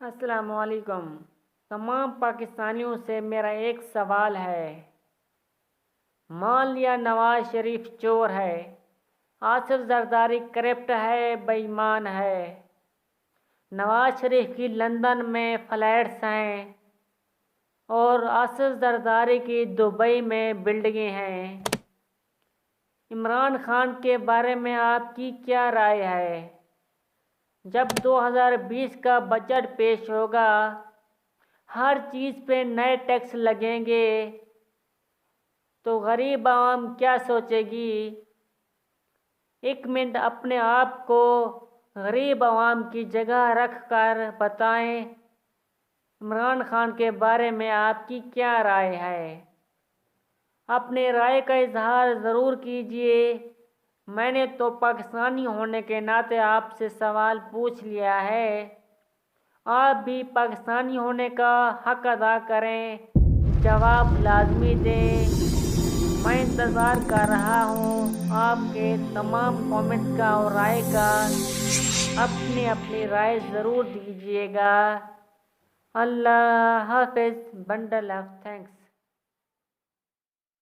السلام علیکم۔ تمام پاکستانیوں سے میرا ایک سوال ہے۔ مان لیا نواز شریف چور ہے، آصف زرداری کرپٹ ہے، بے ایمان ہے، نواز شریف کی لندن میں فلیٹس ہیں اور آصف زرداری کی دبئی میں بلڈنگیں ہیں۔ عمران خان کے بارے میں آپ کی کیا رائے ہے؟ جب 2020 کا بجٹ پیش ہوگا، ہر چیز پہ نئے ٹیکس لگیں گے تو غریب عوام کیا سوچے گی؟ ایک منٹ اپنے آپ کو غریب عوام کی جگہ رکھ کر بتائیں، عمران خان کے بارے میں آپ کی کیا رائے ہے؟ اپنے رائے کا اظہار ضرور کیجیے۔ میں نے تو پاکستانی ہونے کے ناطے آپ سے سوال پوچھ لیا ہے، آپ بھی پاکستانی ہونے کا حق ادا کریں، جواب لازمی دیں۔ میں انتظار کر رہا ہوں آپ کے تمام کامنٹس کا اور رائے کا۔ اپنی رائے ضرور دیجیے گا۔ اللہ حافظ۔ Bundle of thanks.